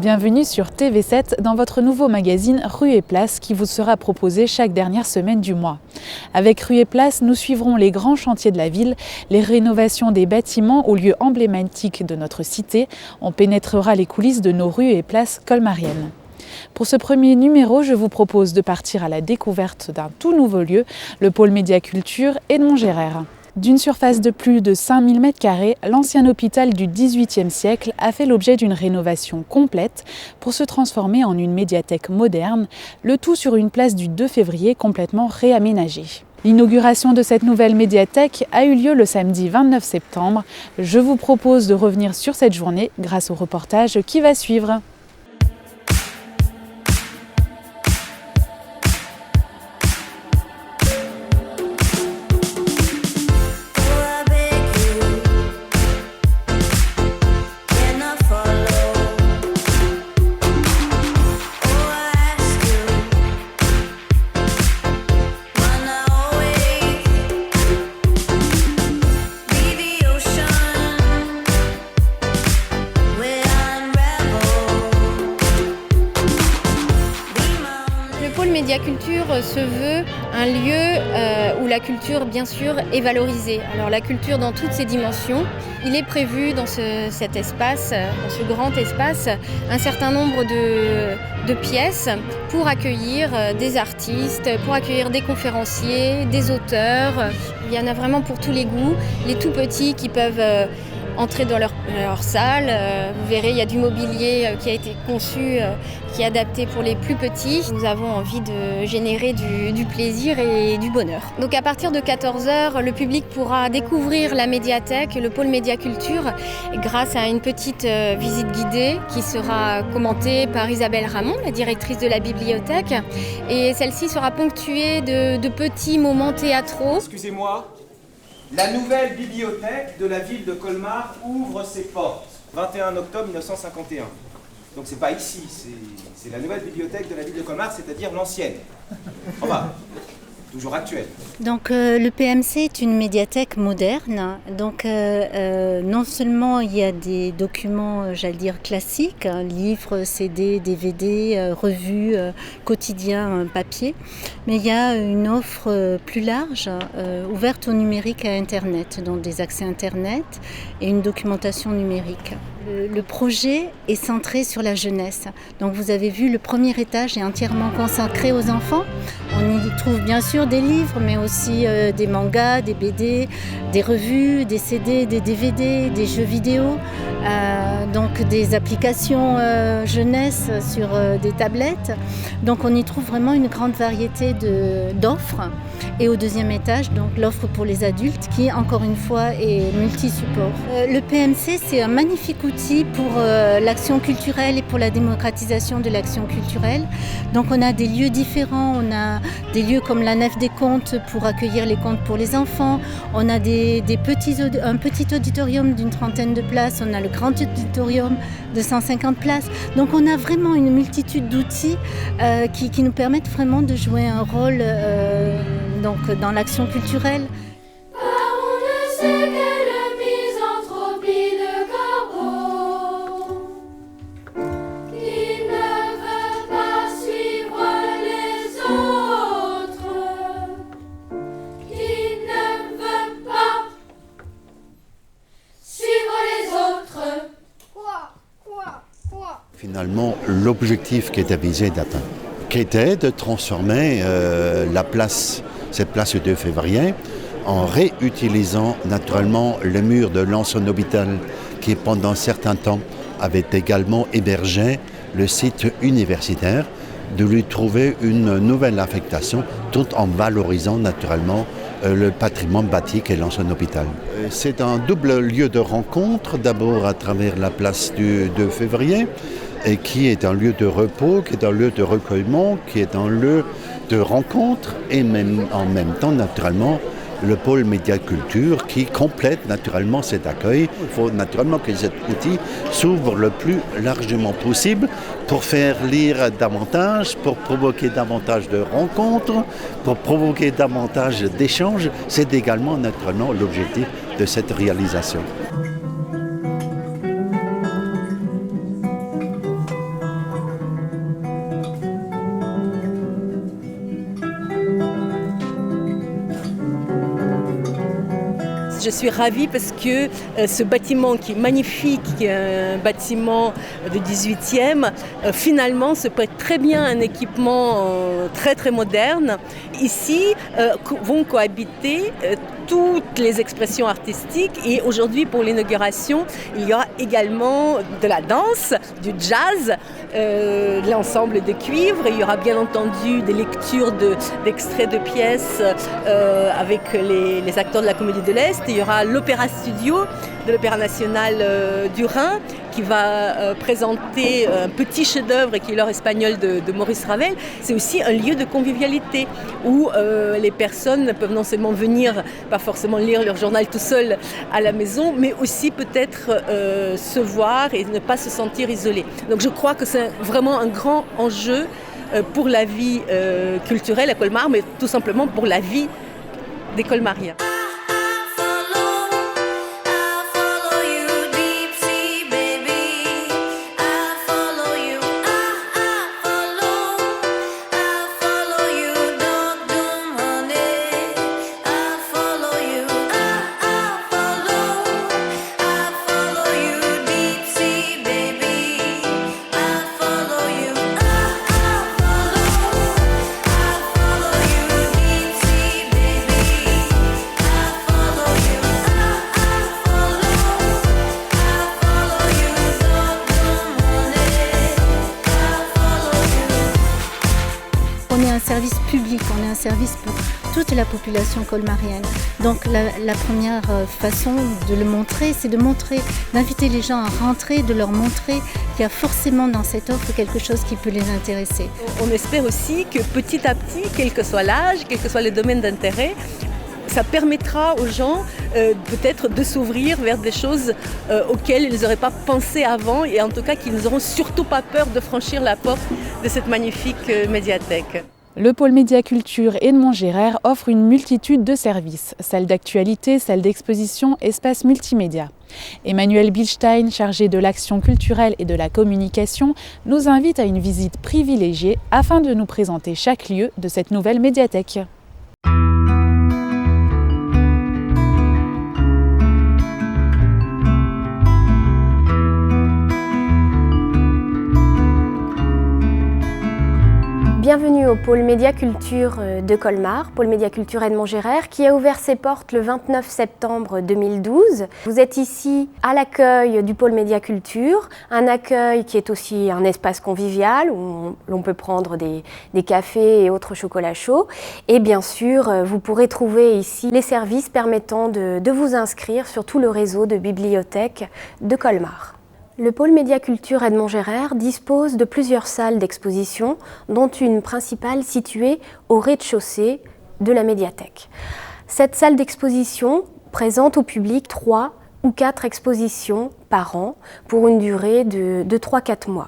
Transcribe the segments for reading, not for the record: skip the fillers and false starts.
Bienvenue sur TV7 dans votre nouveau magazine Rue et Place qui vous sera proposé chaque dernière semaine du mois. Avec Rue et Place, nous suivrons les grands chantiers de la ville, les rénovations des bâtiments aux lieux emblématiques de notre cité. On pénétrera les coulisses de nos rues et places colmariennes. Pour ce premier numéro, je vous propose de partir à la découverte d'un tout nouveau lieu, le pôle Médiaculture Edmond Gérard. D'une surface de plus de 5000 m², l'ancien hôpital du XVIIIe siècle a fait l'objet d'une rénovation complète pour se transformer en une médiathèque moderne, le tout sur une place du 2 février complètement réaménagée. L'inauguration de cette nouvelle médiathèque a eu lieu le samedi 29 septembre. Je vous propose de revenir sur cette journée grâce au reportage qui va suivre. Médiaculture se veut un lieu où la culture, bien sûr, est valorisée. Alors la culture dans toutes ses dimensions. Il est prévu dans cet espace, dans ce grand espace, un certain nombre de pièces pour accueillir des artistes, pour accueillir des conférenciers, des auteurs. Il y en a vraiment pour tous les goûts. Les tout petits qui peuvent entrer dans leur salle. Vous verrez, il y a du mobilier qui a été conçu, qui est adapté pour les plus petits. Nous avons envie de générer du plaisir et du bonheur. Donc à partir de 14h, le public pourra découvrir la médiathèque, le pôle Médiaculture, grâce à une petite visite guidée qui sera commentée par Isabelle Ramon, la directrice de la bibliothèque. Et celle-ci sera ponctuée de petits moments théâtraux. Excusez-moi. La nouvelle bibliothèque de la ville de Colmar ouvre ses portes, 21 octobre 1951. Donc c'est pas ici, c'est la nouvelle bibliothèque de la ville de Colmar, c'est-à-dire l'ancienne. Enfin, toujours actuelle. Donc le PMC est une médiathèque moderne. Donc non seulement il y a des documents, j'allais dire classiques, livres, CD, DVD, revues, quotidiens, papier, mais il y a une offre plus large, ouverte au numérique et à Internet, donc des accès Internet et une documentation numérique. Le projet est centré sur la jeunesse. Donc vous avez vu, le premier étage est entièrement consacré aux enfants. On y trouve bien sûr des livres, mais aussi des mangas, des BD, des revues, des CD, des DVD, des jeux vidéo, donc des applications jeunesse sur des tablettes. Donc on y trouve vraiment une grande variété d'offres. Et au deuxième étage, donc l'offre pour les adultes qui, encore une fois, est multi-support. Le PMC, c'est un magnifique outil pour l'action culturelle et pour la démocratisation de l'action culturelle. Donc on a des lieux différents, on a des lieux comme la Nef des Contes pour accueillir les contes pour les enfants, on a un petit auditorium d'une 30aine de places, on a le grand auditorium de 150 places. Donc on a vraiment une multitude d'outils qui nous permettent vraiment de jouer un rôle donc, dans l'action culturelle. Finalement, l'objectif qui était visé d'atteindre, qui était de transformer cette place du 2 février, en réutilisant naturellement le mur de l'ancien hôpital qui pendant un certain temps avait également hébergé le site universitaire, de lui trouver une nouvelle affectation tout en valorisant naturellement le patrimoine bâti qu'est l'ancien hôpital. C'est un double lieu de rencontre, d'abord à travers la place du 2 février, et qui est un lieu de repos, qui est un lieu de recueillement, qui est un lieu de rencontre, et même en même temps, naturellement, le pôle Médiaculture qui complète naturellement cet accueil. Il faut naturellement que cet outil s'ouvre le plus largement possible pour faire lire davantage, pour provoquer davantage de rencontres, pour provoquer davantage d'échanges. C'est également naturellement l'objectif de cette réalisation. je suis ravie parce que ce bâtiment qui est magnifique, qui est un bâtiment du 18e, finalement se prête très bien à un équipement très très moderne. Ici vont cohabiter toutes les expressions artistiques et aujourd'hui pour l'inauguration, il y aura également de la danse, du jazz, de l'ensemble de cuivre. Il y aura bien entendu des lectures d'extraits de pièces avec les acteurs de la Comédie de l'Est. Il y aura l'Opéra Studio de l'Opéra National du Rhin qui va présenter un petit chef-d'œuvre qui est l'heure espagnole de Maurice Ravel. C'est aussi un lieu de convivialité où les personnes peuvent non seulement venir, pas forcément lire leur journal tout seul à la maison, mais aussi peut-être se voir et ne pas se sentir isolés. Donc je crois que c'est vraiment un grand enjeu pour la vie culturelle à Colmar, mais tout simplement pour la vie des Colmariens. On est un service public, on est un service pour toute la population colmarienne. Donc la première façon de le montrer, c'est d'inviter les gens à rentrer, de leur montrer qu'il y a forcément dans cette offre quelque chose qui peut les intéresser. On espère aussi que petit à petit, quel que soit l'âge, quel que soit le domaine d'intérêt, ça permettra aux gens peut-être de s'ouvrir vers des choses auxquelles ils n'auraient pas pensé avant et en tout cas qu'ils n'auront surtout pas peur de franchir la porte de cette magnifique médiathèque. Le pôle Médiaculture Edmond-Gérard offre une multitude de services, salles d'actualité, salles d'exposition, espaces multimédia. Emmanuel Bilstein, chargé de l'action culturelle et de la communication, nous invite à une visite privilégiée afin de nous présenter chaque lieu de cette nouvelle médiathèque. Bienvenue au pôle Médiaculture de Colmar, pôle Médiaculture Edmond-Gérard, qui a ouvert ses portes le 29 septembre 2012. Vous êtes ici à l'accueil du pôle Médiaculture, un accueil qui est aussi un espace convivial où l'on peut prendre des cafés et autres chocolats chauds. Et bien sûr, vous pourrez trouver ici les services permettant de vous inscrire sur tout le réseau de bibliothèques de Colmar. Le pôle Médiaculture Edmond-Gérard dispose de plusieurs salles d'exposition, dont une principale située au rez-de-chaussée de la médiathèque. Cette salle d'exposition présente au public 3 ou 4 expositions par an pour une durée de 3-4 mois.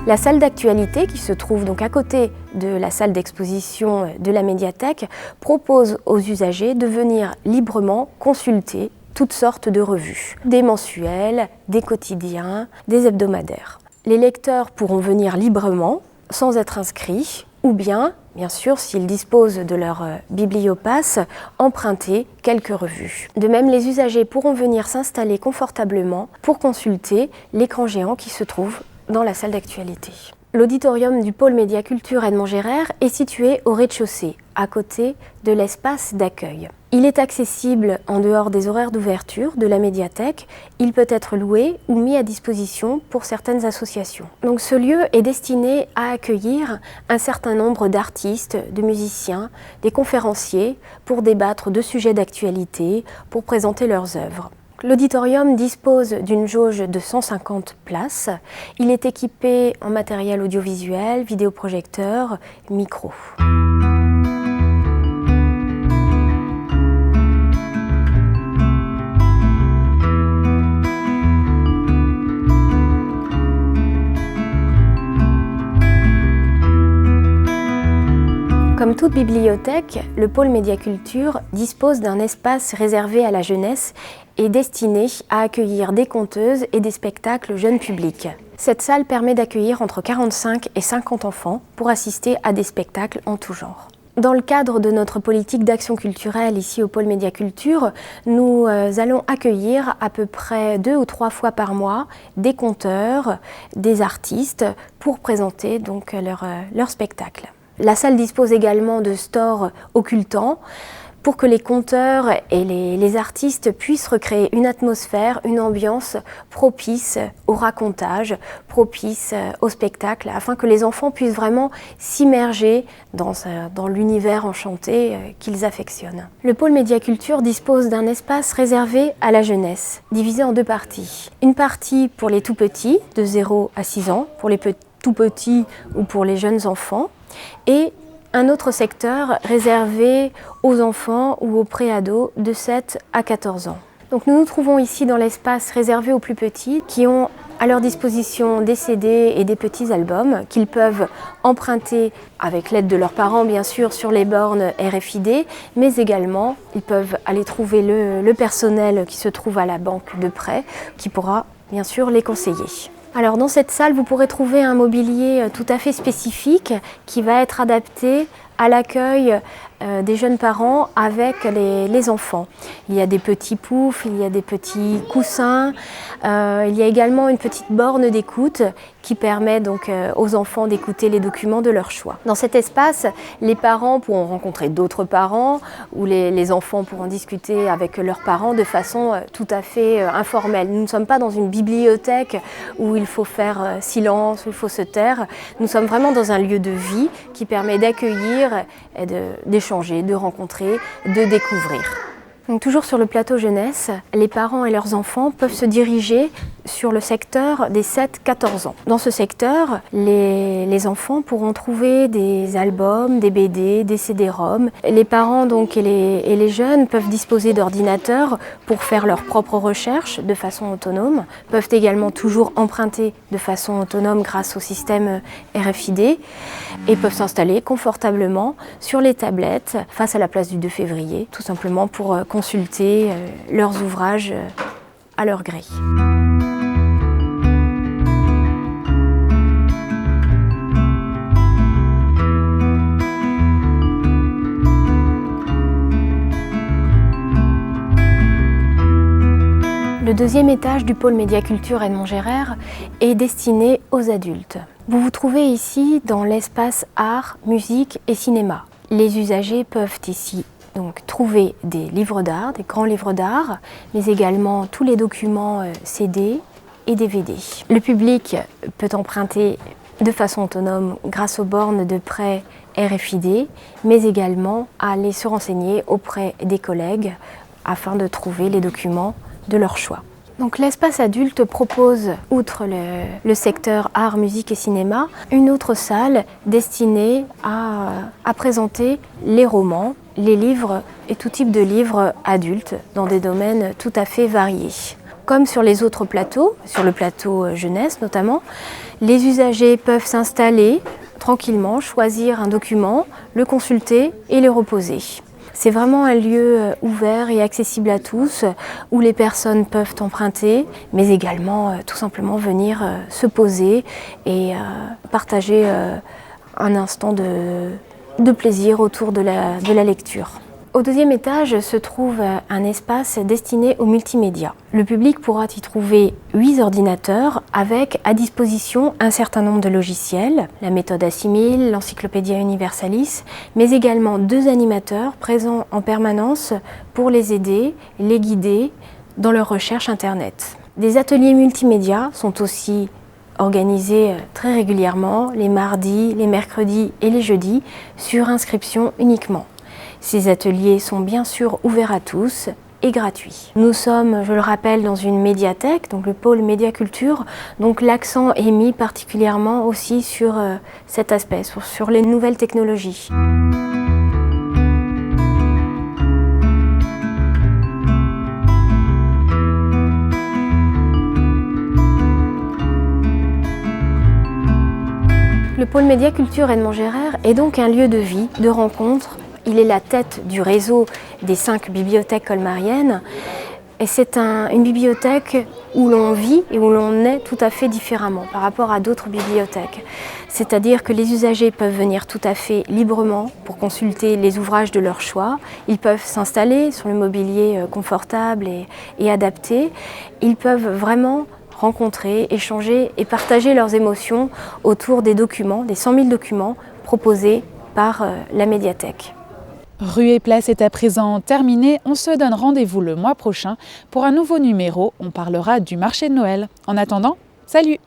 La salle d'actualité, qui se trouve donc à côté de la salle d'exposition de la médiathèque, propose aux usagers de venir librement consulter toutes sortes de revues, des mensuels, des quotidiens, des hebdomadaires. Les lecteurs pourront venir librement, sans être inscrits, ou bien sûr, s'ils disposent de leur bibliopass, emprunter quelques revues. De même, les usagers pourront venir s'installer confortablement pour consulter l'écran géant qui se trouve dans la salle d'actualité. L'auditorium du pôle Médiaculture Edmond-Gérard est situé au rez-de-chaussée, à côté de l'espace d'accueil. Il est accessible en dehors des horaires d'ouverture de la médiathèque. Il peut être loué ou mis à disposition pour certaines associations. Donc ce lieu est destiné à accueillir un certain nombre d'artistes, de musiciens, des conférenciers pour débattre de sujets d'actualité, pour présenter leurs œuvres. L'auditorium dispose d'une jauge de 150 places. Il est équipé en matériel audiovisuel, vidéoprojecteur, micro. Comme toute bibliothèque, le pôle Médiaculture dispose d'un espace réservé à la jeunesse est destinée à accueillir des conteuses et des spectacles jeunes publics. Cette salle permet d'accueillir entre 45 et 50 enfants pour assister à des spectacles en tout genre. Dans le cadre de notre politique d'action culturelle ici au pôle Médiaculture, nous allons accueillir à peu près 2 ou 3 fois par mois des conteurs, des artistes pour présenter donc leur spectacle. La salle dispose également de stores occultants pour que les conteurs et les artistes puissent recréer une atmosphère, une ambiance propice au racontage, propice au spectacle, afin que les enfants puissent vraiment s'immerger dans l'univers enchanté qu'ils affectionnent. Le pôle Médiaculture dispose d'un espace réservé à la jeunesse, divisé en 2 parties. Une partie pour les tout-petits, de 0 à 6 ans, pour les tout-petits ou pour les jeunes enfants, et un autre secteur réservé aux enfants ou aux préados de 7 à 14 ans. Donc nous nous trouvons ici dans l'espace réservé aux plus petits qui ont à leur disposition des CD et des petits albums qu'ils peuvent emprunter avec l'aide de leurs parents bien sûr sur les bornes RFID, mais également ils peuvent aller trouver le personnel qui se trouve à la banque de prêt qui pourra bien sûr les conseiller. Alors dans cette salle, vous pourrez trouver un mobilier tout à fait spécifique qui va être adapté à l'accueil des jeunes parents avec les enfants. Il y a des petits poufs, il y a des petits coussins, il y a également une petite borne d'écoute qui permet donc aux enfants d'écouter les documents de leur choix. Dans cet espace, les parents pourront rencontrer d'autres parents ou les enfants pourront discuter avec leurs parents de façon tout à fait informelle. Nous ne sommes pas dans une bibliothèque où il faut faire silence, où il faut se taire. Nous sommes vraiment dans un lieu de vie qui permet d'accueillir et d'échanger, de rencontrer, de découvrir. Donc, toujours sur le plateau jeunesse, les parents et leurs enfants peuvent se diriger sur le secteur des 7-14 ans. Dans ce secteur, les enfants pourront trouver des albums, des BD, des CD-ROM. Les parents donc, et les jeunes peuvent disposer d'ordinateurs pour faire leurs propres recherches de façon autonome, peuvent également toujours emprunter de façon autonome grâce au système RFID et peuvent s'installer confortablement sur les tablettes face à la place du 2 février, tout simplement pour consulter leurs ouvrages à leur gré. Le 2e étage du pôle Médiaculture Edmond Gérard est destiné aux adultes. Vous vous trouvez ici dans l'espace art, musique et cinéma. Les usagers peuvent ici donc trouver des livres d'art, des grands livres d'art, mais également tous les documents CD et DVD. Le public peut emprunter de façon autonome grâce aux bornes de prêt RFID, mais également aller se renseigner auprès des collègues afin de trouver les documents de leur choix. Donc l'espace adulte propose, outre le secteur art, musique et cinéma, une autre salle destinée à présenter les romans, les livres et tout type de livres adultes dans des domaines tout à fait variés. Comme sur les autres plateaux, sur le plateau jeunesse notamment, les usagers peuvent s'installer tranquillement, choisir un document, le consulter et le reposer. C'est vraiment un lieu ouvert et accessible à tous, où les personnes peuvent emprunter, mais également tout simplement venir se poser et partager un instant de plaisir autour de la lecture. Au 2e étage se trouve un espace destiné aux multimédia. Le public pourra y trouver 8 ordinateurs avec à disposition un certain nombre de logiciels, la méthode Assimil, l'Encyclopédia Universalis, mais également 2 animateurs présents en permanence pour les aider, les guider dans leur recherche Internet. Des ateliers multimédia sont aussi organisés très régulièrement les mardis, les mercredis et les jeudis sur inscription uniquement. Ces ateliers sont bien sûr ouverts à tous et gratuits. Nous sommes, je le rappelle, dans une médiathèque, donc le pôle Médiaculture, donc l'accent est mis particulièrement aussi sur cet aspect, sur les nouvelles technologies. Le pôle Médiaculture Edmond Gérard est donc un lieu de vie, de rencontre. Il est la tête du réseau des 5 bibliothèques colmariennes Et c'est une bibliothèque où l'on vit et où l'on est tout à fait différemment par rapport à d'autres bibliothèques. C'est-à-dire que les usagers peuvent venir tout à fait librement pour consulter les ouvrages de leur choix. Ils peuvent s'installer sur le mobilier confortable et adapté. Ils peuvent vraiment rencontrer, échanger et partager leurs émotions autour des documents, des 100 000 documents proposés par la médiathèque. Rue et Place est à présent terminée. On se donne rendez-vous le mois prochain pour un nouveau numéro. On parlera du marché de Noël. En attendant, salut!